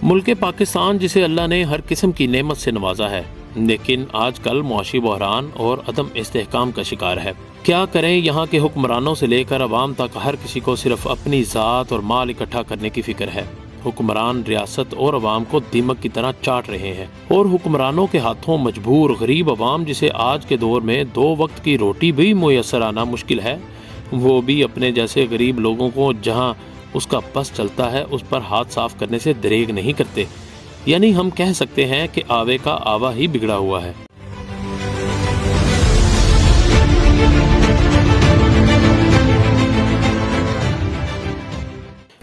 ملک پاکستان جسے اللہ نے ہر قسم کی نعمت سے نوازا ہے، لیکن آج کل معاشی بحران اور عدم استحکام کا شکار ہے۔ کیا کریں، یہاں کے حکمرانوں سے لے کر عوام تک ہر کسی کو صرف اپنی ذات اور مال اکٹھا کرنے کی فکر ہے۔ حکمران ریاست اور عوام کو دیمک کی طرح چاٹ رہے ہیں، اور حکمرانوں کے ہاتھوں مجبور غریب عوام جسے آج کے دور میں 2 وقت کی روٹی بھی میسر آنا مشکل ہے، وہ بھی اپنے جیسے غریب لوگوں کو جہاں اس کا بس چلتا ہے اس پر ہاتھ صاف کرنے سے دریغ نہیں کرتے۔ یعنی ہم کہہ سکتے ہیں کہ آوے کا آوا ہی بگڑا ہوا ہے۔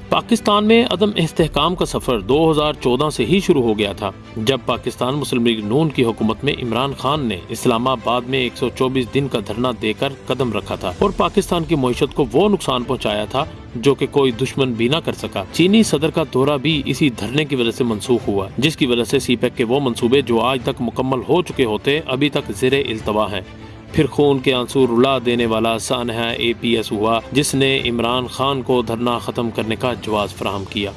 پاکستان میں عدم استحکام کا سفر 2014 سے ہی شروع ہو گیا تھا، جب پاکستان مسلم لیگ نون کی حکومت میں عمران خان نے اسلام آباد میں 124 دن کا دھرنا دے کر قدم رکھا تھا اور پاکستان کی معیشت کو وہ نقصان پہنچایا تھا جو کہ کوئی دشمن بھی نہ کر سکا۔ چینی صدر کا دورہ بھی اسی دھرنے کی وجہ سے منسوخ ہوا، جس کی وجہ سے سی پیک کے وہ منصوبے جو آج تک مکمل ہو چکے ہوتے ابھی تک زیر التوا ہیں۔ پھر خون کے آنسو رلا دینے والا سانحہ APS ہوا، جس نے عمران خان کو دھرنا ختم کرنے کا جواز فراہم کیا۔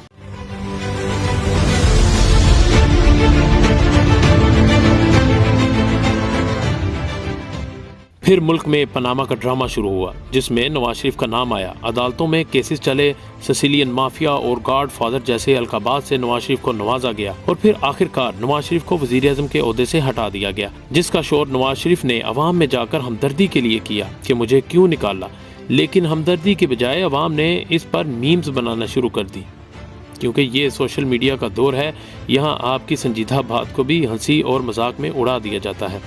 پھر ملک میں پاناما کا ڈرامہ شروع ہوا، جس میں نواز شریف کا نام آیا، عدالتوں میں کیسز چلے، سسیلین مافیا اور گاڈ فادر جیسے القابات سے نواز شریف کو نوازا گیا، اور پھر آخرکار نواز شریف کو وزیر اعظم کے عہدے سے ہٹا دیا گیا، جس کا شور نواز شریف نے عوام میں جا کر ہمدردی کے لیے کیا کہ مجھے کیوں نکالا، لیکن ہمدردی کے بجائے عوام نے اس پر میمز بنانا شروع کر دی۔ کیونکہ یہ سوشل میڈیا کا دور ہے، یہاں آپ کی سنجیدہ بات کو بھی ہنسی اور مذاق میں اڑا دیا جاتا ہے۔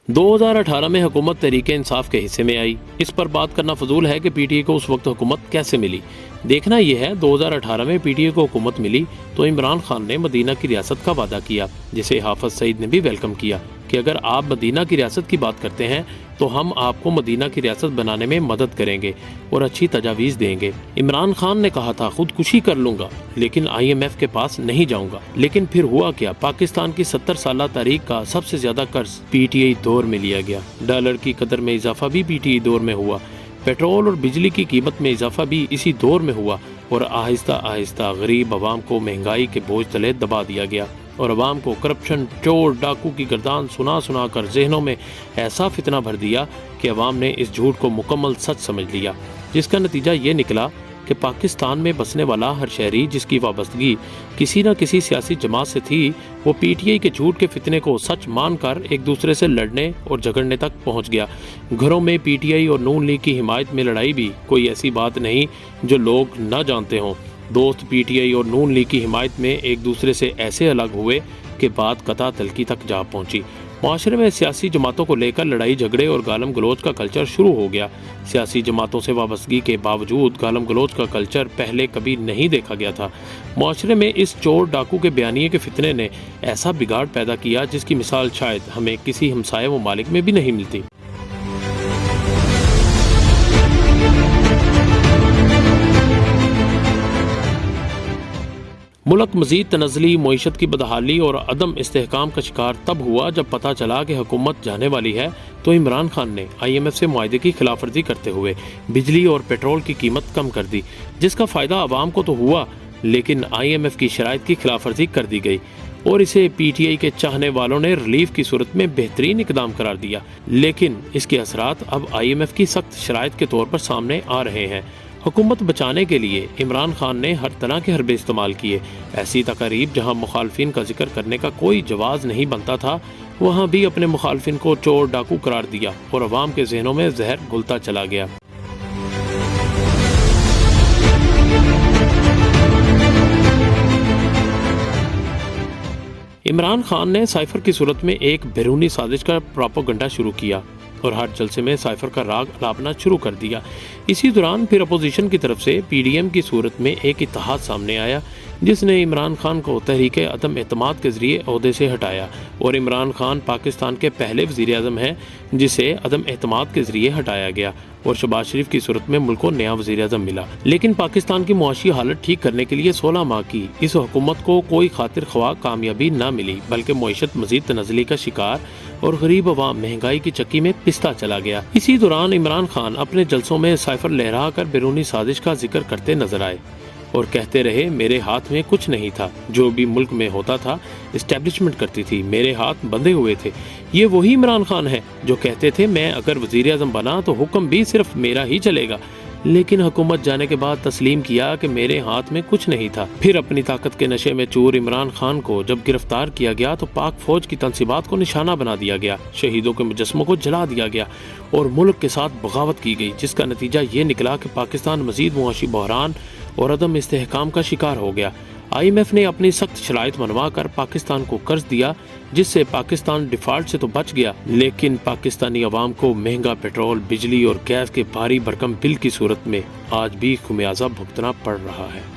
2018 میں حکومت تحریک انصاف کے حصے میں آئی۔ اس پر بات کرنا فضول ہے کہ پی ٹی آئی کو اس وقت حکومت کیسے ملی۔ دیکھنا یہ ہے 2018 میں پی ٹی آئی کو حکومت ملی تو عمران خان نے مدینہ کی ریاست کا وعدہ کیا، جسے حافظ سعید نے بھی ویلکم کیا کہ اگر آپ مدینہ کی ریاست کی بات کرتے ہیں تو ہم آپ کو مدینہ کی ریاست بنانے میں مدد کریں گے اور اچھی تجاویز دیں گے۔ عمران خان نے کہا تھا خودکشی کر لوں گا لیکن IMF کے پاس نہیں جاؤں گا، لیکن پھر ہوا کیا؟ پاکستان کی 70 سالہ تاریخ کا سب سے زیادہ قرض پی ٹی آئی دور میں لیا گیا۔ ڈالر کی قدر میں اضافہ بھی پی ٹی آئی دور میں ہوا، پیٹرول اور بجلی کی قیمت میں اضافہ بھی اسی دور میں ہوا، اور آہستہ آہستہ غریب عوام کو مہنگائی کے بوجھ تلے دبا دیا گیا، اور عوام کو کرپشن، چور ڈاکو کی گردان سنا سنا کر ذہنوں میں ایسا فتنہ بھر دیا کہ عوام نے اس جھوٹ کو مکمل سچ سمجھ لیا، جس کا نتیجہ یہ نکلا کہ پاکستان میں بسنے والا ہر شہری جس کی وابستگی کسی نہ کسی سیاسی جماعت سے تھی، وہ پی ٹی آئی کے جھوٹ کے فتنے کو سچ مان کر ایک دوسرے سے لڑنے اور جھگڑنے تک پہنچ گیا۔ گھروں میں پی ٹی آئی اور نون لیگ کی حمایت میں لڑائی بھی کوئی ایسی بات نہیں جو لوگ نہ جانتے ہوں۔ دوست پی ٹی آئی اور نون لیگ کی حمایت میں ایک دوسرے سے ایسے الگ ہوئے کہ بات قطع تلخی تک جا پہنچی۔ معاشرے میں سیاسی جماعتوں کو لے کر لڑائی جھگڑے اور گالم گلوچ کا کلچر شروع ہو گیا۔ سیاسی جماعتوں سے وابستگی کے باوجود گالم گلوچ کا کلچر پہلے کبھی نہیں دیکھا گیا تھا۔ معاشرے میں اس چور ڈاکو کے بیانیے کے فتنے نے ایسا بگاڑ پیدا کیا جس کی مثال شاید ہمیں کسی ہمسایہ ممالک میں بھی نہیں ملتی۔ ملک مزید تنزلی، معیشت کی بدحالی اور عدم استحکام کا شکار تب ہوا جب پتہ چلا کہ حکومت جانے والی ہے تو عمران خان نے IMF سے معاہدے کی خلاف ورزی کرتے ہوئے بجلی اور پیٹرول کی قیمت کم کر دی، جس کا فائدہ عوام کو تو ہوا لیکن IMF کی شرائط کی خلاف ورزی کر دی گئی، اور اسے پی ٹی آئی کے چاہنے والوں نے ریلیف کی صورت میں بہترین اقدام قرار دیا، لیکن اس کے اثرات اب IMF کی سخت شرائط کے طور پر سامنے آ رہے ہیں۔ حکومت بچانے کے لیے عمران خان نے ہر طرح کے حربے استعمال کیے۔ ایسی تقاریب جہاں مخالفین کا ذکر کرنے کا کوئی جواز نہیں بنتا تھا، وہاں بھی اپنے مخالفین کو چور ڈاکو قرار دیا اور عوام کے ذہنوں میں زہر گھلتا چلا گیا۔ عمران خان نے سائفر کی صورت میں ایک بیرونی سازش کا پروپیگنڈا شروع کیا اور ہر جلسے میں سائفر کا راگ الاپنا شروع کر دیا۔ اسی دوران پھر اپوزیشن کی طرف سے PDM کی صورت میں ایک اتحاد سامنے آیا جس نے عمران خان کو تحریک عدم اعتماد کے ذریعے عہدے سے ہٹایا، اور عمران خان پاکستان کے پہلے وزیر اعظم ہیں جسے عدم اعتماد کے ذریعے ہٹایا گیا، اور شہباز شریف کی صورت میں ملک کو نیا وزیر اعظم ملا۔ لیکن پاکستان کی معاشی حالت ٹھیک کرنے کے لیے 16 ماہ کی اس حکومت کو کوئی خاطر خواہ کامیابی نہ ملی، بلکہ معیشت مزید تنزلی کا شکار اور غریب عوام مہنگائی کی چکی میں پستا چلا گیا۔ اسی دوران عمران خان اپنے جلسوں میں سائفر لہرا کر بیرونی سازش کا ذکر کرتے نظر آئے اور کہتے رہے میرے ہاتھ میں کچھ نہیں تھا، جو بھی ملک میں ہوتا تھا اسٹیبلشمنٹ کرتی تھی، میرے ہاتھ بندھے ہوئے تھے۔ یہ وہی عمران خان ہے جو کہتے تھے میں اگر وزیر اعظم بنا تو حکم بھی صرف میرا ہی چلے گا، لیکن حکومت جانے کے بعد تسلیم کیا کہ میرے ہاتھ میں کچھ نہیں تھا۔ پھر اپنی طاقت کے نشے میں چور عمران خان کو جب گرفتار کیا گیا تو پاک فوج کی تنصیبات کو نشانہ بنا دیا گیا، شہیدوں کے مجسموں کو جلا دیا گیا اور ملک کے ساتھ بغاوت کی گئی، جس کا نتیجہ یہ نکلا کہ پاکستان مزید معاشی بحران اور عدم استحکام کا شکار ہو گیا۔ IMF نے اپنی سخت شرائط منوا کر پاکستان کو قرض دیا، جس سے پاکستان ڈیفالٹ سے تو بچ گیا، لیکن پاکستانی عوام کو مہنگا پیٹرول، بجلی اور گیس کے بھاری بھرکم بل کی صورت میں آج بھی خمیازہ بھگتنا پڑ رہا ہے۔